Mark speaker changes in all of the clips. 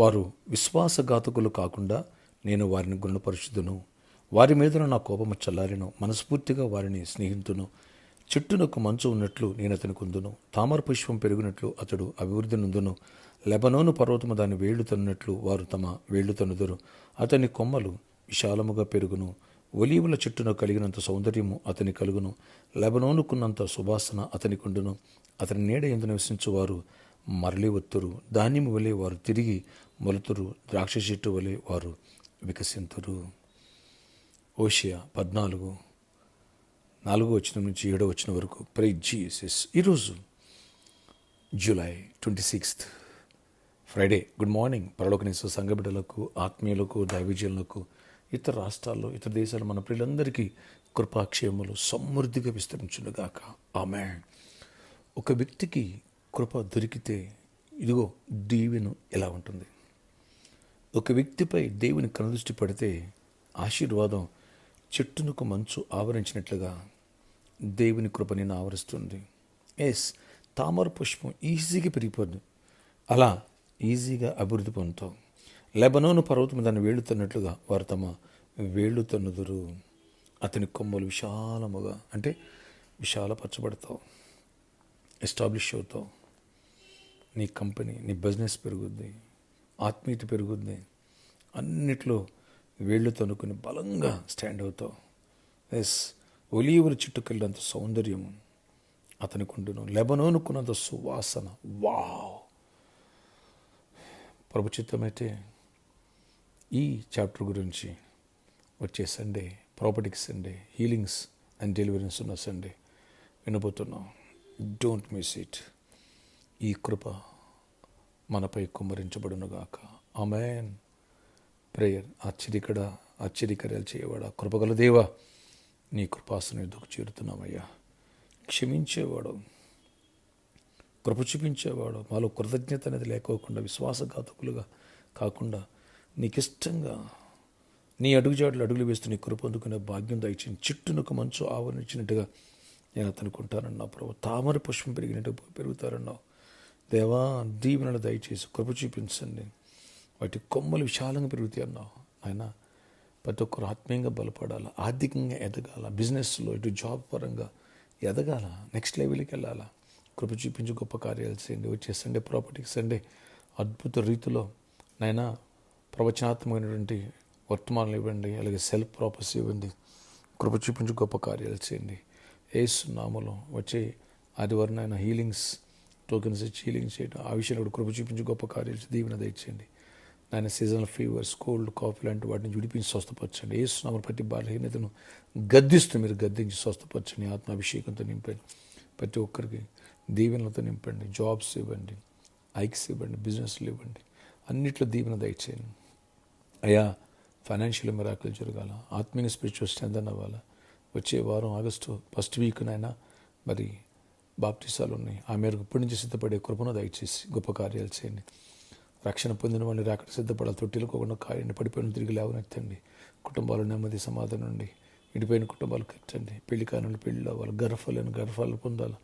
Speaker 1: వారు విశ్వాసఘాతకులు కాకుండా నేను వారిని గుణపరుచుదును. వారి మీద నా కోపము చల్లారెను. మనస్ఫూర్తిగా వారిని స్నేహితును. చెట్టునకు మంచు ఉన్నట్లు నేను అతని కుందును. తామర పుష్పం పెరిగినట్లు అతడు అభివృద్ధి నొందును. లెబనోను పర్వతము దాని వేళ్లు తన్నున్నట్లు వారు తమ వేళ్లు తన్నుదురు. అతని కొమ్మలు విశాలముగా పెరుగును. ఒలీవుల చెట్టును కలిగినంత సౌందర్యము అతని కలుగును. లెబనోనుకున్నంత సువాసన అతని కొండును. అతని నీడ యందు నివసించువారు మరలి వత్తురు. ధాన్యము వలె వారు తిరిగి మొలతురు. ద్రాక్ష చెట్టు వలె వారు వికసింతురు. హోషేయ 14:4 నుంచి 7 వరకు. Praise Jesus. ఈరోజు జూలై 26 ఫ్రైడే. Good morning. పరలోకనేసు సంఘ బిడ్డలకు, ఆత్మీయులకు, దైవజనులకు, ఇతర రాష్ట్రాల్లో, ఇతర దేశాల్లో మన ప్రియులందరికీ కృపాక్షేమములు సమృద్ధిగా విస్తరించునుగాక. ఆమేన్. ఒక వ్యక్తికి కృప దొరికితే ఇదిగో దీవెన ఎలా ఉంటుంది. ఒక వ్యక్తిపై దేవుని కనుదృష్టి పడితే ఆశీర్వాదం చెట్టునకు మంచు ఆవరించినట్లుగా దేవుని కృప నిన్ను ఆవరిస్తుంది. తామర పుష్పం ఈజీగా పెరిగిపోద్ది. అలా ఈజీగా అభివృద్ధి పొందుతావు. లెబనోను పర్వతం దాన్ని వేళ్ళు తన్నట్లుగా వారు తమ వేళ్ళు తన్నుదురు. అతని కొమ్మలు విశాలముగా అంటే విశాలపరచబడతావు, ఎస్టాబ్లిష్ అవుతావు. నీ కంపెనీ, నీ బిజినెస్ పెరుగుద్ది, ఆత్మీయత పెరుగుద్ది. అన్నిట్లో వేళ్ళు తన్నుకుని బలంగా స్టాండ్ అవుతావు. ఒలీవుల చెట్టుకెళ్ళినంత సౌందర్యం అతనికి ఉండును. లెబనోనుకున్నంత సువాసన. వావ్! ప్రభు చిత్తమైతే ఈ చాప్టర్ గురించి వచ్చే సండే, ప్రాపర్టీకి సండే, హీలింగ్స్ అండ్ డెలివరెన్స్ ఉన్న సండే వినబోతున్నాం. Don't miss it. ఈ కృప మనపై కుమ్మరించబడునుగాక. ఆమేన్. ప్రేయర్. ఆశ్చర్యకార్యాలు చేయవాడా, కృపగల దేవా, నీ కృపాసన ఎదుగు చేరుతున్నామయ్యా. క్షమించేవాడు, కృప చూపించేవాడు, మాలో కృతజ్ఞత అనేది లేకోకుండా విశ్వాసఘాతకులుగా కాకుండా నీకిష్టంగా నీ అడుగుజాడులు అడుగులు వేస్తూ నీ కృప అందుకునే భాగ్యం దయచేసి చెట్టునకు మంచు ఆవరించినట్టుగా నేను అతనుకుంటానన్నావు ప్రభు. తామర పుష్పం పెరిగినట్టు పెరుగుతారన్నావు దేవా. దీవెనలు దయచేసి కృప చూపించండి. వాటి కొమ్మలు విశాలంగా పెరుగుతాయి అన్నావు ఆయన. ప్రతి ఒక్కరు ఆత్మీయంగా బలపడాల, ఆర్థికంగా ఎదగాల, బిజినెస్లో ఇటు జాబ్ పరంగా ఎదగాల, నెక్స్ట్ లెవెల్కి వెళ్ళాలా. కృప చూపించి గొప్ప కార్యాలు చేయండి. వచ్చే సండే, ప్రాపర్టీకి సండే అద్భుత రీతిలో నాయన ప్రవచనాత్మకమైనటువంటి వర్తమానాలు ఇవ్వండి, అలాగే సెల్ఫ్ ప్రాపర్స్ ఇవ్వండి. కృప చూపించి గొప్ప కార్యాలు చేయండి. యేసు నామములో వచ్చే ఆదివారం ఆయన హీలింగ్స్ టోకెన్స్ ఇచ్చి హీలింగ్ చేయడం, ఆ విషయంలో కూడా కృప చూపించి గొప్ప కార్యాలు దీవెన దయచేయండి. ఆయన సీజనల్ ఫీవర్స్, కోల్డ్, కాఫ్ లాంటి వాటిని విడిపించి స్వస్థపరచండి. యేసు నామములో ప్రతి బలహీనతను గద్దిస్తూ మీరు గద్దించి స్వస్థపరచండి. ఆత్మాభిషేకంతో నింపండి. ప్రతి ఒక్కరికి దీవెనలతో నింపండి. జాబ్స్ ఇవ్వండి, ఐక్స్ ఇవ్వండి, బిజినెస్లు ఇవ్వండి. అన్నిట్లో దీవెన దయచేయండి అయ్యా. ఫైనాన్షియల్ మిరాకిల్ జరగాల, ఆత్మీయ స్పిరిచువల్ స్ట్రెంత్ అవ్వాలా. వచ్చే వారం ఆగస్టు ఫస్ట్ వీక్నైనా మరి బాప్టిసాలు ఉన్నాయి. ఆ మేరకు ఇప్పటి నుంచి సిద్ధపడే కృపను దయచేసి గొప్ప కార్యాలు చేయండి. రక్షణ పొందిన వాళ్ళు రాకడ సిద్ధపడాలి. తొట్టిలుకోకుండా కాయండి. పడిపోయిన తిరిగి లేవనెత్తండి. కుటుంబాలు నెమ్మది సమాధానం ఉండి విడిపోయిన కుటుంబాలు కట్టండి. పెళ్లి కానులు పెళ్ళి అవ్వాలి. గర్భాలు పొందాలి.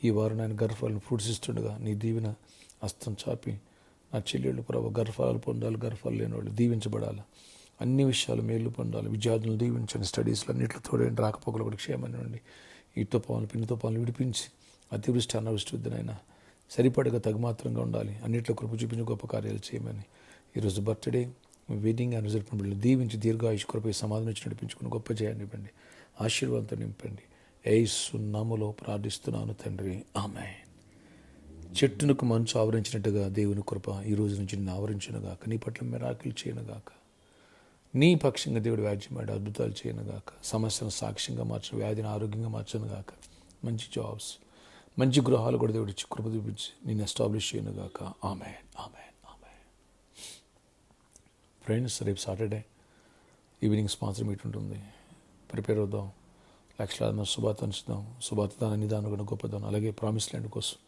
Speaker 1: ఈ వారం ఆయన గర్భాలను ఫ్రూట్స్ ఇస్తుండగా నీ దీవెన హస్తం చాపి నా చెల్లెళ్ళు ప్రభు గర్భాలు పొందాలి. గర్భాలు లేని వాళ్ళు దీవించబడాలి. అన్ని విషయాలు మేలు పొందాలి. విద్యార్థులను దీవించండి. స్టడీస్లో అన్నింటిలో తోడండి. రాకపోకలు కూడా క్షేమాన్ని ఉండి ఈతో పాలు పిన్నితో పాలు విడిపించి అతివృష్టి అనావృష్టి వద్దనైనా సరిపడగా తగుమాత్రంగా ఉండాలి. అన్నింటిలో కృప చూపించి గొప్ప కార్యాలు చేయమని ఈరోజు బర్త్డే, వెడ్డింగ్ యానివర్సరీ బిడ్డలు దీవించి దీర్ఘాయుష్ కృపై సమాధానం ఇచ్చి నడిపించుకుని గొప్ప జయాన్ని ఇవ్వండి. ఆశీర్వాదంతో నింపండి. యేసు నామములో ప్రార్థిస్తున్నాను తండ్రి. ఆమేన్. చెట్టునకు మంచు ఆవరించినట్టుగా దేవుని కృప ఈ రోజు నుంచి నిన్ను ఆవరించునుగాక. నీ పట్ల మిరాకిల్ చేయనుగాక. నీ పక్షంగా దేవుడు వ్యాజ్యమాడి అద్భుతాలు చేయనుగాక. సమస్యను సాక్ష్యంగా మార్చను, వ్యాధిని ఆరోగ్యంగా మార్చనుగాక. మంచి జాబ్స్, మంచి గృహాలు కూడా దేవుడు ఇచ్చి కృప చూపించి నేను ఎస్టాబ్లిష్ చేయనుగాక. ఆమేన్. ఆమేన్. ఆమేన్. ఫ్రెండ్స్, రేపు సాటర్డే ఈవినింగ్ స్పాన్సర్ మీట్ ఉంటుంది. ప్రిపేర్ అవుదాం. లక్షలాది మంది శుభాతంచుదాం. శుభాతదాన నిదానం కూడా గొప్పదానం. అలాగే ప్రామిస్ ల్యాండ్ కోసం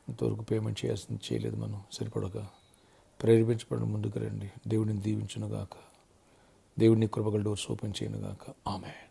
Speaker 1: ఇంతవరకు పేమెంట్ చేయాల్సింది చేయలేదు. మనం సరిపడక ప్రేరేపించబడిన ముందుకు రండి. దేవుడిని దీవించునుగాక. దేవుడిని కృపగల డోర్స్ ఓపెన్ చేయనుగాక. ఆమేన్.